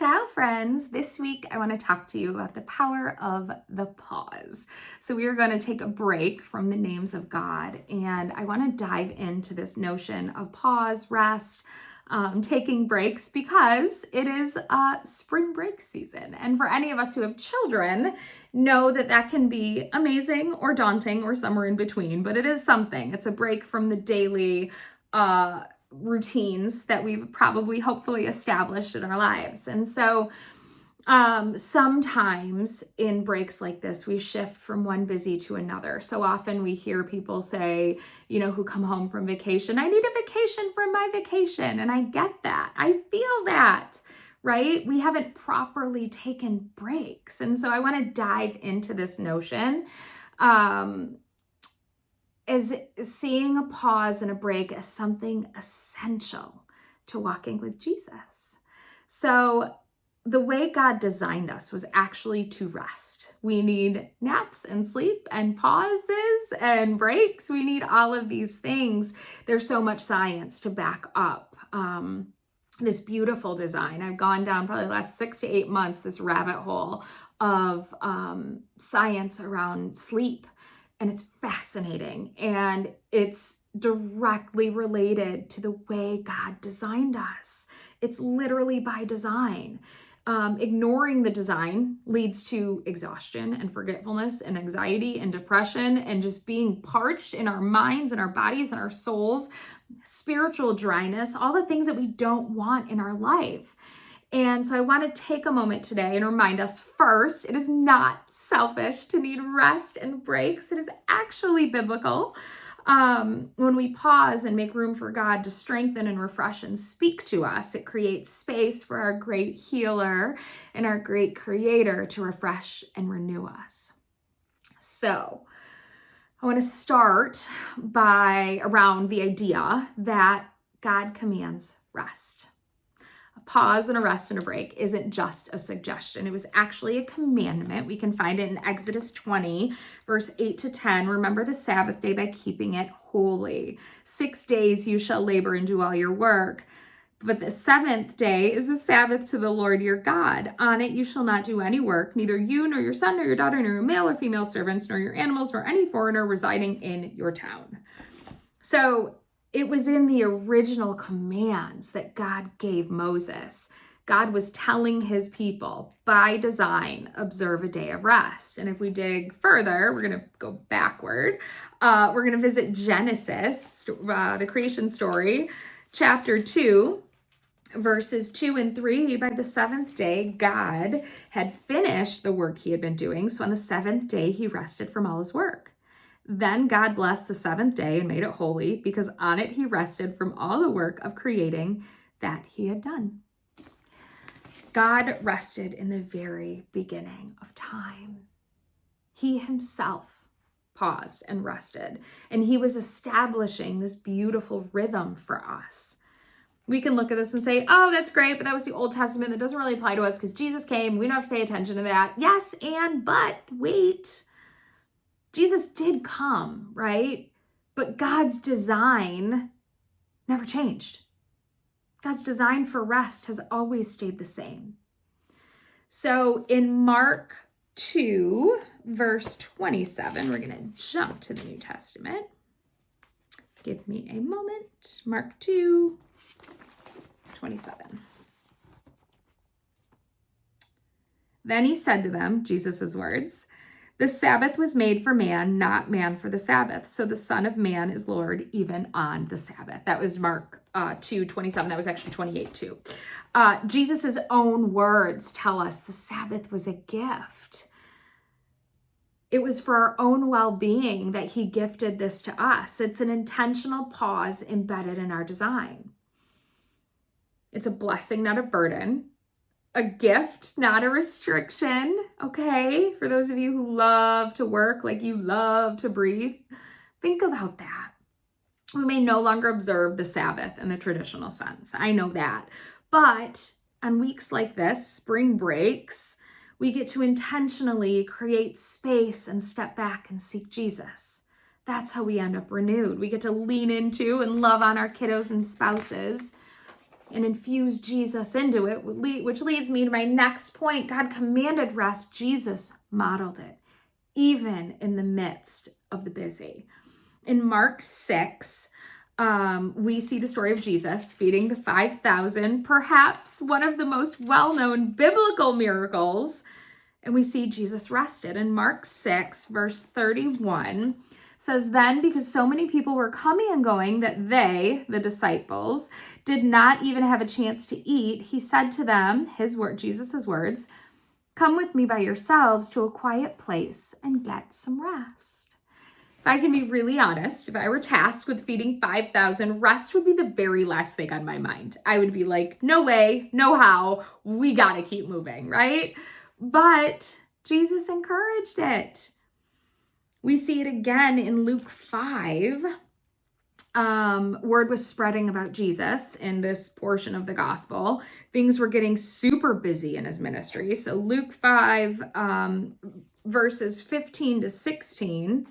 Ciao friends! This week I want to talk to you about the power of the pause. So we are going to take a break from the names of God, and I want to dive into this notion of pause, rest, taking breaks, because it is spring break season. And for any of us who have children, know that that can be amazing or daunting or somewhere in between, but it is something. It's a break from the daily routines that we've probably hopefully established in our lives. And so sometimes in breaks like this, we shift from one busy to another. So often we hear people say, who come home from vacation, I need a vacation from my vacation. And I get that. I feel that, right? We haven't properly taken breaks. And so I want to dive into this notion is seeing a pause and a break as something essential to walking with Jesus. So the way God designed us was actually to rest. We need naps and sleep and pauses and breaks. We need all of these things. There's so much science to back up this beautiful design. I've gone down probably the last 6 to 8 months, this rabbit hole of science around sleep. And it's fascinating, and it's directly related to the way God designed us. It's literally by design. Ignoring the design leads to exhaustion and forgetfulness and anxiety and depression and just being parched in our minds and our bodies and our souls, spiritual dryness, all the things that we don't want in our life. And so I want to take a moment today and remind us first, it is not selfish to need rest and breaks. It is actually biblical. When we pause and make room for God to strengthen and refresh and speak to us, it creates space for our great healer and our great creator to refresh and renew us. So I want to start around the idea that God commands rest. A pause and a rest and a break isn't just a suggestion. It was actually a commandment. We can find it in Exodus 20, verse 8 to 10. Remember the Sabbath day by keeping it holy. 6 days you shall labor and do all your work. But the seventh day is a Sabbath to the Lord your God. On it you shall not do any work, neither you nor your son nor your daughter nor your male or female servants nor your animals nor any foreigner residing in your town. So it was in the original commands that God gave Moses. God was telling his people, by design, observe a day of rest. And if we dig further, we're going to go backward. We're going to visit Genesis, the creation story, chapter 2, verses 2 and 3. By the seventh day, God had finished the work he had been doing. So on the seventh day, he rested from all his work. Then God blessed the seventh day and made it holy, because on it he rested from all the work of creating that he had done. God rested in the very beginning of time. He himself paused and rested, and he was establishing this beautiful rhythm for us. We can look at this and say, oh, that's great, but that was the Old Testament. That doesn't really apply to us because Jesus came. We don't have to pay attention to that. Yes, but wait. Jesus did come, right? But God's design never changed. God's design for rest has always stayed the same. So in Mark 2, verse 27, we're going to jump to the New Testament. Give me a moment. Mark 2, 27. Then he said to them, Jesus' words, the Sabbath was made for man, not man for the Sabbath. So the Son of Man is Lord even on the Sabbath. That was Mark 2:27. That was actually 28 too. Jesus' own words tell us the Sabbath was a gift. It was for our own well-being that he gifted this to us. It's an intentional pause embedded in our design. It's a blessing, not a burden. A gift, not a restriction, okay? For those of you who love to work like you love to breathe, think about that. We may no longer observe the Sabbath in the traditional sense. I know that. But on weeks like this, spring breaks, we get to intentionally create space and step back and seek Jesus. That's how we end up renewed. We get to lean into and love on our kiddos and spouses. and infused Jesus into it, which leads me to my next point. God commanded rest. Jesus modeled it, even in the midst of the busy. In Mark 6, we see the story of Jesus feeding the 5,000, perhaps one of the most well-known biblical miracles. And we see Jesus rested. In Mark 6, verse 31, says, then because so many people were coming and going that they, the disciples, did not even have a chance to eat, he said to them, Jesus' words, come with me by yourselves to a quiet place and get some rest. If I can be really honest, if I were tasked with feeding 5,000, rest would be the very last thing on my mind. I would be like, no way, no how, we gotta keep moving, right? But Jesus encouraged it. We see it again in Luke 5. Word was spreading about Jesus in this portion of the gospel. Things were getting super busy in his ministry. So Luke 5, verses 15 to 16,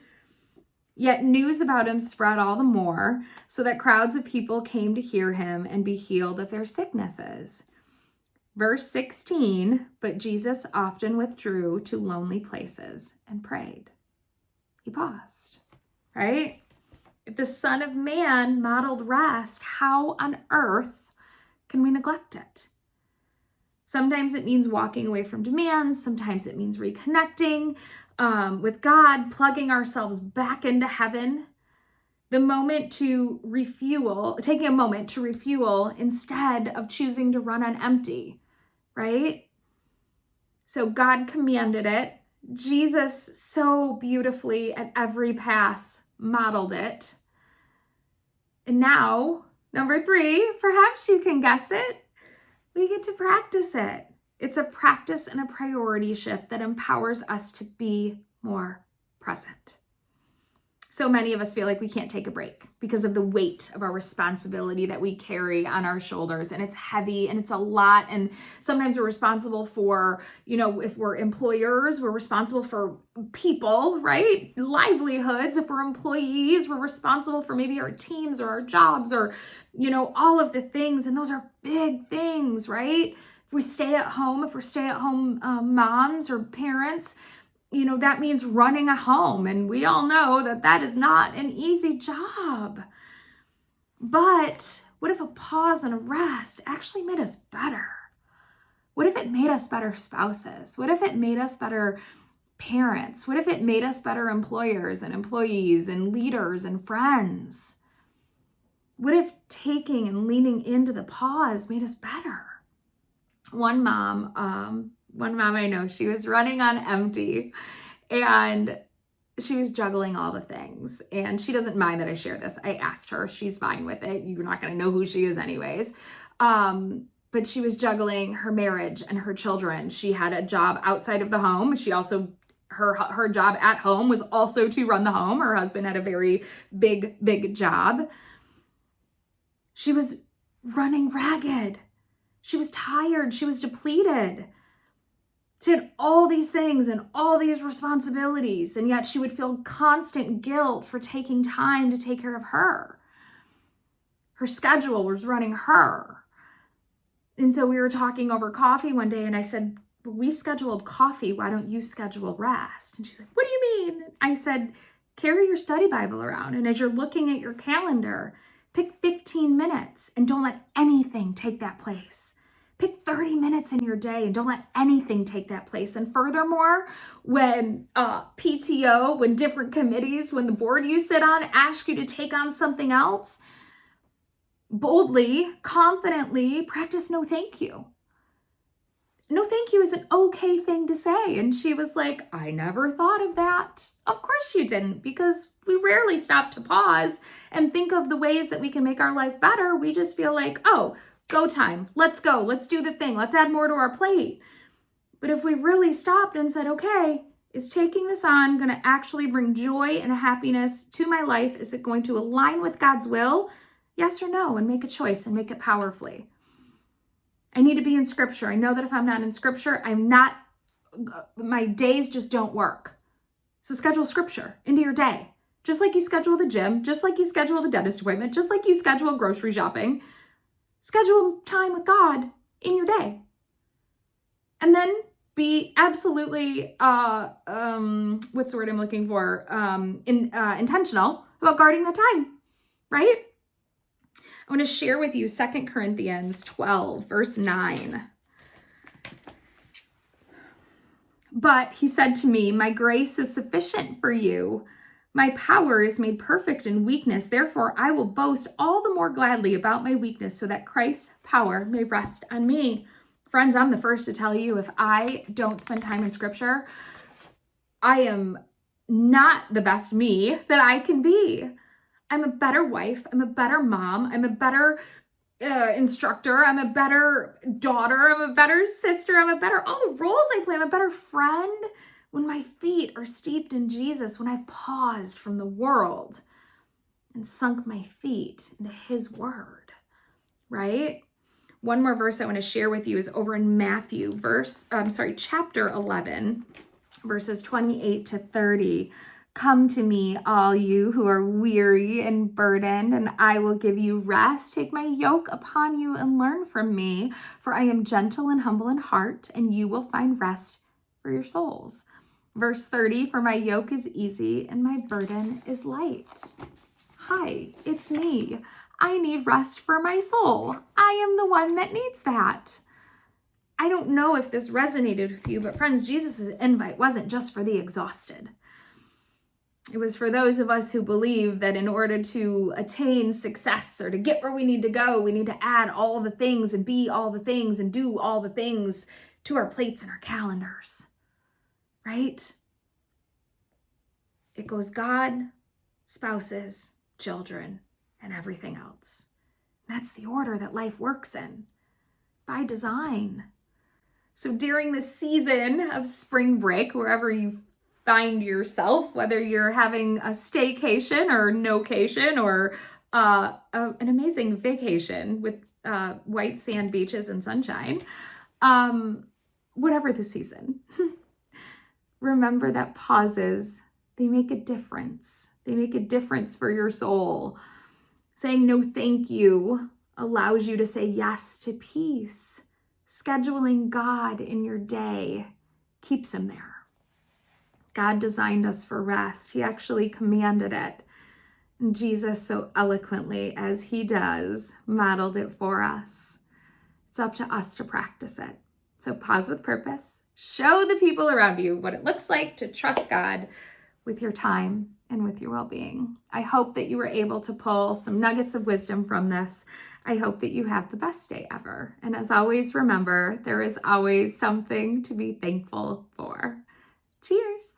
yet news about him spread all the more, so that crowds of people came to hear him and be healed of their sicknesses. Verse 16, but Jesus often withdrew to lonely places and prayed. He paused, right? If the Son of Man modeled rest, how on earth can we neglect it? Sometimes it means walking away from demands. Sometimes it means reconnecting with God, plugging ourselves back into heaven. The moment to refuel, taking a moment to refuel instead of choosing to run on empty, right? So God commanded it. Jesus so beautifully at every pass modeled it. And now, number 3, perhaps you can guess it, we get to practice it. It's a practice and a priority shift that empowers us to be more present. So many of us feel like we can't take a break because of the weight of our responsibility that we carry on our shoulders. And it's heavy and it's a lot. And sometimes we're responsible for, if we're employers, we're responsible for people, right? Livelihoods. If we're employees, we're responsible for maybe our teams or our jobs or, all of the things. And those are big things, right? If we're stay-at-home moms or parents, that means running a home. And we all know that that is not an easy job. But what if a pause and a rest actually made us better? What if it made us better spouses? What if it made us better parents? What if it made us better employers and employees and leaders and friends? What if taking and leaning into the pause made us better? One mom I know, she was running on empty and she was juggling all the things. And she doesn't mind that I share this. I asked her, she's fine with it. You're not going to know who she is anyways. But she was juggling her marriage and her children. She had a job outside of the home. She also, her job at home was also to run the home. Her husband had a very big job. She was running ragged. She was tired. She was depleted. She had all these things and all these responsibilities, and yet she would feel constant guilt for taking time to take care of her. Her schedule was running her. And so we were talking over coffee one day, and I said, we scheduled coffee. Why don't you schedule rest? And she's like, what do you mean? I said, carry your study Bible around, and as you're looking at your calendar, pick 15 minutes and don't let anything take that place. Pick 30 minutes in your day and don't let anything take that place. And furthermore, when PTO, when different committees, when the board you sit on ask you to take on something else, boldly, confidently practice no thank you. No thank you is an okay thing to say. And she was like, I never thought of that. Of course you didn't, because we rarely stop to pause and think of the ways that we can make our life better. We just feel like, oh, go time. Let's go. Let's do the thing. Let's add more to our plate. But if we really stopped and said, okay, is taking this on going to actually bring joy and happiness to my life? Is it going to align with God's will? Yes or no? And make a choice and make it powerfully. I need to be in scripture. I know that if I'm not in scripture, my days just don't work. So schedule scripture into your day. Just like you schedule the gym, just like you schedule the dentist appointment, just like you schedule grocery shopping. Schedule time with God in your day. And then be absolutely, what's the word I'm looking for? Intentional about guarding the time, right? I want to share with you 2 Corinthians 12, verse 9. But he said to me, my grace is sufficient for you. My power is made perfect in weakness. Therefore, I will boast all the more gladly about my weakness so that Christ's power may rest on me. Friends, I'm the first to tell you, if I don't spend time in scripture, I am not the best me that I can be. I'm a better wife. I'm a better mom. I'm a better instructor. I'm a better daughter. I'm a better sister. I'm a better, all the roles I play. I'm a better friend when my feet are steeped in Jesus, when I've paused from the world and sunk my feet into his word, right? One more verse I want to share with you is over in Matthew, chapter 11, verses 28 to 30. Come to me, all you who are weary and burdened, and I will give you rest. Take my yoke upon you and learn from me, for I am gentle and humble in heart, and you will find rest for your souls. Verse 30, for my yoke is easy and my burden is light. Hi, it's me. I need rest for my soul. I am the one that needs that. I don't know if this resonated with you, but friends, Jesus' invite wasn't just for the exhausted. It was for those of us who believe that in order to attain success or to get where we need to go, we need to add all the things and be all the things and do all the things to our plates and our calendars, right? It goes God, spouses, children, and everything else. That's the order that life works in by design. So during this season of spring break, wherever you find yourself, whether you're having a staycation or no-cation or an amazing vacation with white sand beaches and sunshine, whatever the season, remember that pauses, they make a difference. They make a difference for your soul. Saying no thank you allows you to say yes to peace. Scheduling God in your day keeps him there. God designed us for rest. He actually commanded it. And Jesus, so eloquently as he does, modeled it for us. It's up to us to practice it. So pause with purpose. Show the people around you what it looks like to trust God with your time and with your well-being. I hope that you were able to pull some nuggets of wisdom from this. I hope that you have the best day ever. And as always, remember, there is always something to be thankful for. Cheers.